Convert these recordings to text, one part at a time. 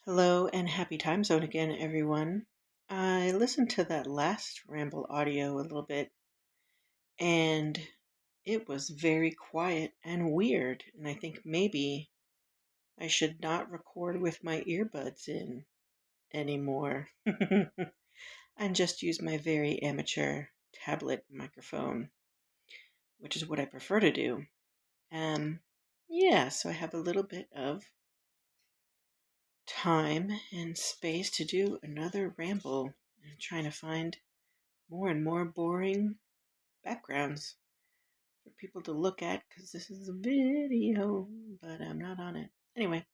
Hello and happy time zone again, everyone. I listened to that last Ramble audio a little bit and it was very quiet and weird. And I think maybe I should not record with my earbuds in anymore and just use my very amateur tablet microphone, which is what I prefer to do. Um, so I have a little bit of time and space to do another ramble. I'm trying to find more and more boring backgrounds for people to look at because this is a video, but I'm not on it. Anyway,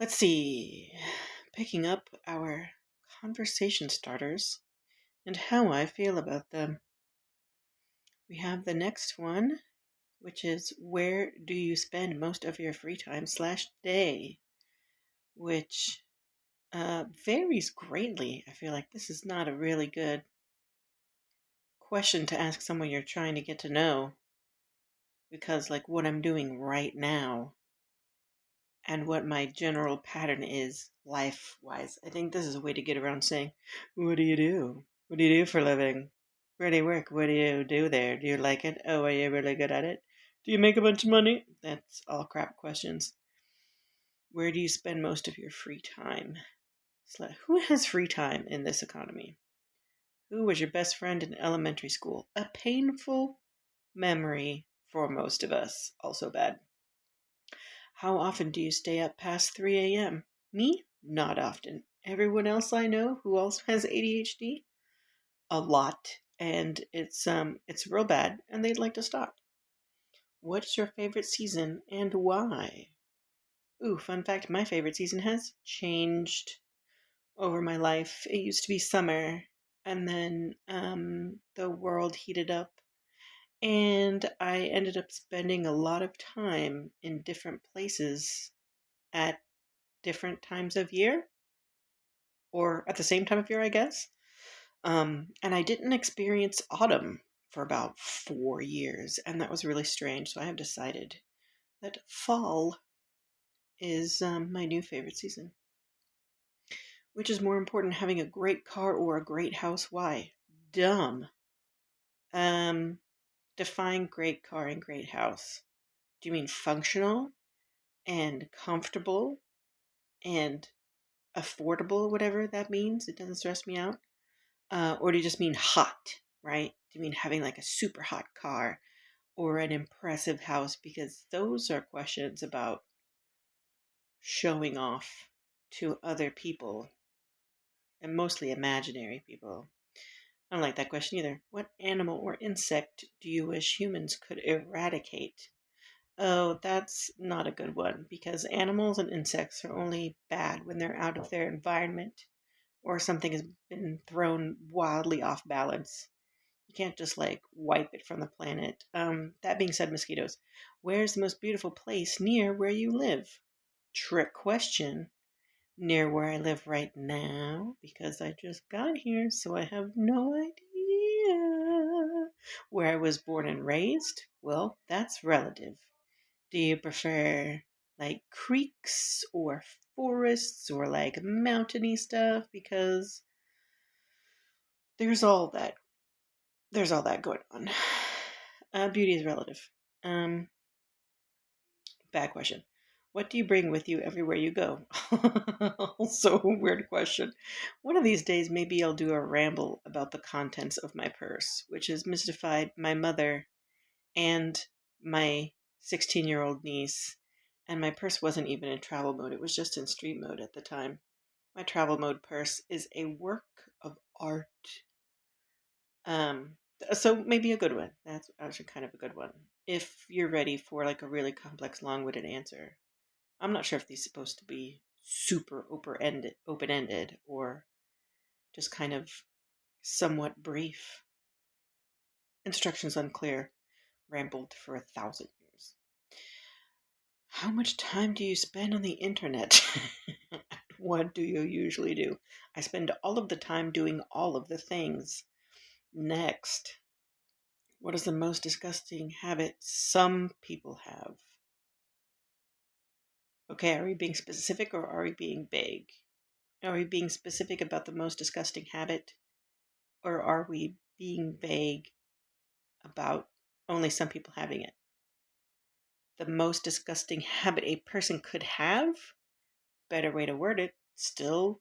let's see. Picking up our conversation starters and how I feel about them. We have the next one, which is where do you spend most of your free time / day, which varies greatly. I feel like this is not a really good question to ask someone you're trying to get to know because, like, what I'm doing right now and what my general pattern is life wise, I think this is a way to get around saying, what do you do? What do you do for a living? Where do you work? What do you do there? Do you like it? Oh, are you really good at it? Do you make a bunch of money? That's all crap questions. Where do you spend most of your free time? Who has free time in this economy? Who was your best friend in elementary school? A painful memory for most of us. Also bad. How often do you stay up past 3 a.m.? Me? Not often. Everyone else I know who also has ADHD? A lot. And it's real bad and they'd like to stop. What's your favorite season and why? Ooh, fun fact, my favorite season has changed over my life. It used to be summer and then the world heated up and I ended up spending a lot of time in different places at different times of year, or at the same time of year, I guess. And I didn't experience autumn for about 4 years, and that was really strange. So I have decided that fall is my new favorite season. Which is more important, having a great car or a great house? Why? Dumb. Um, Define great car and great house. Do you mean functional and comfortable and affordable, whatever that means? It doesn't stress me out. Or do you just mean hot, right? Do you mean having like a super hot car or an impressive house? Because those are questions about showing off to other people, and mostly imaginary people. I don't like that question either. What animal or insect do you wish humans could eradicate? Oh, that's not a good one because animals and insects are only bad when they're out of their environment or something has been thrown wildly off balance. You can't just like wipe it from the planet. That being said, mosquitoes. Where's the most beautiful place near where you live? Trick question. Near where I live right now because I just got here, so I have no idea. Where I was born and raised? Well, that's relative. Do you prefer like creeks or forests or like mountainy stuff? Because there's all that there's all that going on. Beauty is relative. Um, Bad question. What do you bring with you everywhere you go? Also a weird question. One of these days, maybe I'll do a ramble about the contents of my purse, which has mystified my mother and my 16-year-old niece. And my purse wasn't even in travel mode, it was just in street mode at the time. My travel mode purse is a work of art. Um, so maybe a good one. That's actually kind of a good one. If you're ready for like a really complex, long-winded answer. I'm not sure if these are supposed to be super open-ended or just kind of somewhat brief. Instructions unclear. Rambled for 1,000 years. How much time do you spend on the internet? What do you usually do? I spend all of the time doing all of the things. Next. What is the most disgusting habit some people have? Okay, are we being specific or are we being vague? Are we being specific about the most disgusting habit, or are we being vague about only some people having it? The most disgusting habit a person could have, better way to word it, still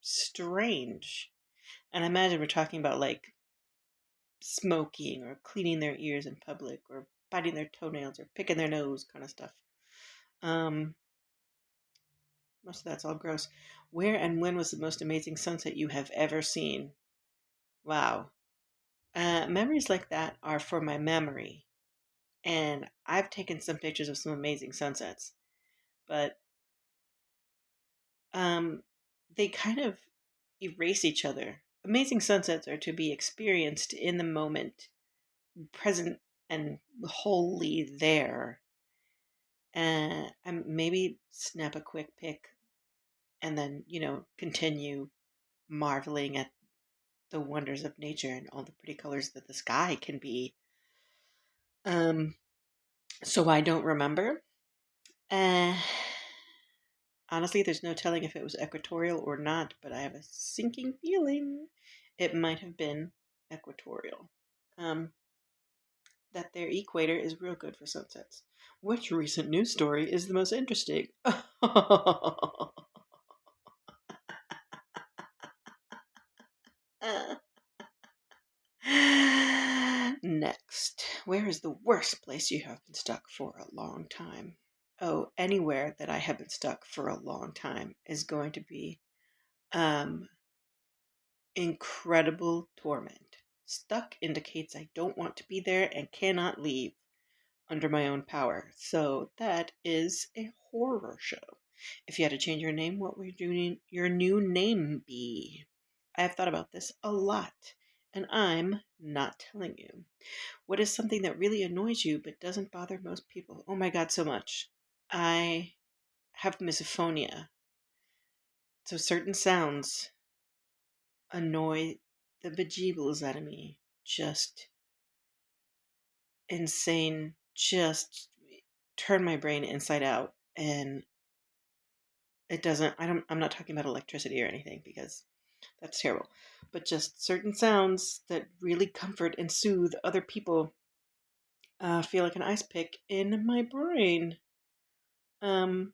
strange. And I imagine we're talking about like smoking or cleaning their ears in public or biting their toenails or picking their nose kind of stuff. Um, Most of that's all gross. Where and when was the most amazing sunset you have ever seen? Wow. Memories like that are for my memory. And I've taken some pictures of some amazing sunsets, but um, they kind of erase each other. Amazing sunsets are to be experienced in the moment, present and wholly there. And maybe snap a quick pic and then, continue marveling at the wonders of nature and all the pretty colors that the sky can be. Um, so I don't remember. Uh, Honestly, there's no telling if it was equatorial or not, but I have a sinking feeling it might have been equatorial. Um, that their equator is real good for sunsets. Which recent news story is the most interesting? Next, where is the worst place you have been stuck for a long time? Oh, anywhere that I have been stuck for a long time is going to be um, incredible torment. Stuck indicates I don't want to be there and cannot leave under my own power. So that is a horror show. If you had to change your name, what would your new name be? I have thought about this a lot, and I'm not telling you. What is something that really annoys you but doesn't bother most people? Oh my god, so much. I have misophonia. So certain sounds annoy the bejeebles out of me. Just insane. Just turn my brain inside out. And it doesn't, I'm not talking about electricity or anything because that's terrible. But just certain sounds that really comfort and soothe other people feel like an ice pick in my brain. Um,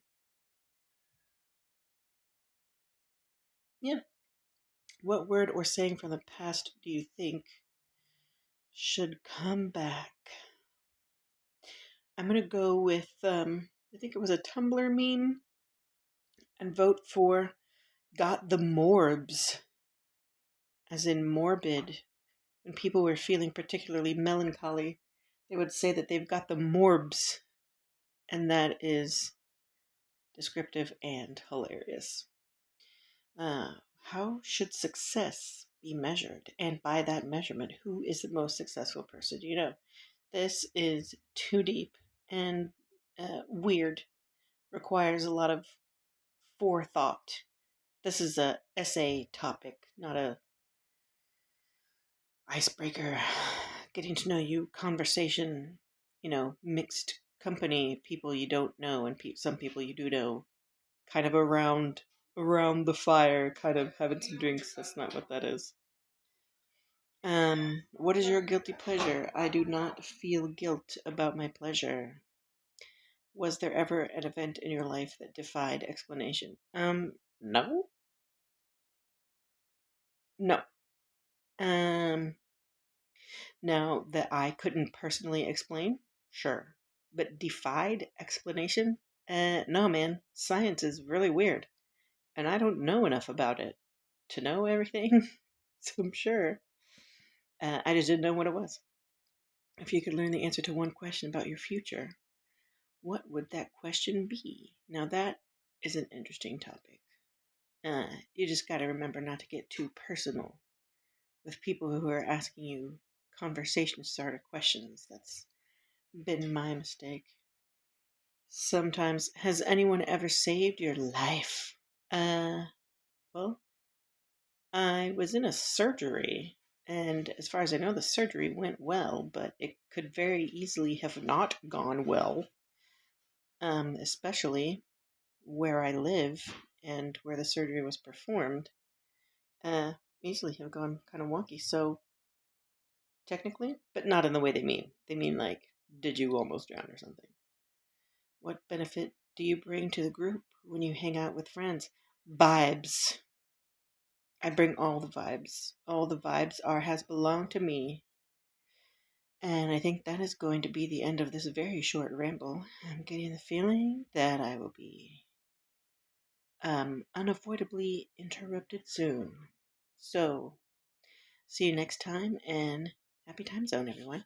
yeah. What word or saying from the past do you think should come back? I'm going to go with, I think it was a Tumblr meme, and vote for got the morbs, as in morbid. When people were feeling particularly melancholy, they would say that they've got the morbs, and that is descriptive and hilarious. How should success be measured? And by that measurement, who is the most successful person you know? This is too deep and weird, requires a lot of forethought. This is a essay topic, not a icebreaker, getting to know you conversation, mixed company, people you don't know and some people you do know, kind of around the fire, kind of having some drinks. That's not what that is. What is your guilty pleasure? I do not feel guilt about my pleasure. Was there ever an event in your life that defied explanation? No. No. Um, Now that I couldn't personally explain, sure. But defied explanation? No, man. Science is really weird. And I don't know enough about it to know everything. So I'm sure. I just didn't know what it was. If you could learn the answer to one question about your future, what would that question be? Now that is an interesting topic. You just got to remember not to get too personal with people who are asking you conversation starter questions. That's been my mistake. Sometimes, has anyone ever saved your life? Well, I was in a surgery, and as far as I know, the surgery went well, but it could very easily have not gone well. especially where I live and where the surgery was performed, easily have gone kind of wonky. So technically, but not in the way they mean. They mean like, did you almost drown or something? What benefit do you bring to the group when you hang out with friends? Vibes. I bring all the vibes. All the vibes are has belonged to me. And I think that is going to be the end of this very short ramble. I'm getting the feeling that I will be unavoidably interrupted soon. So, see you next time, and happy time zone, everyone.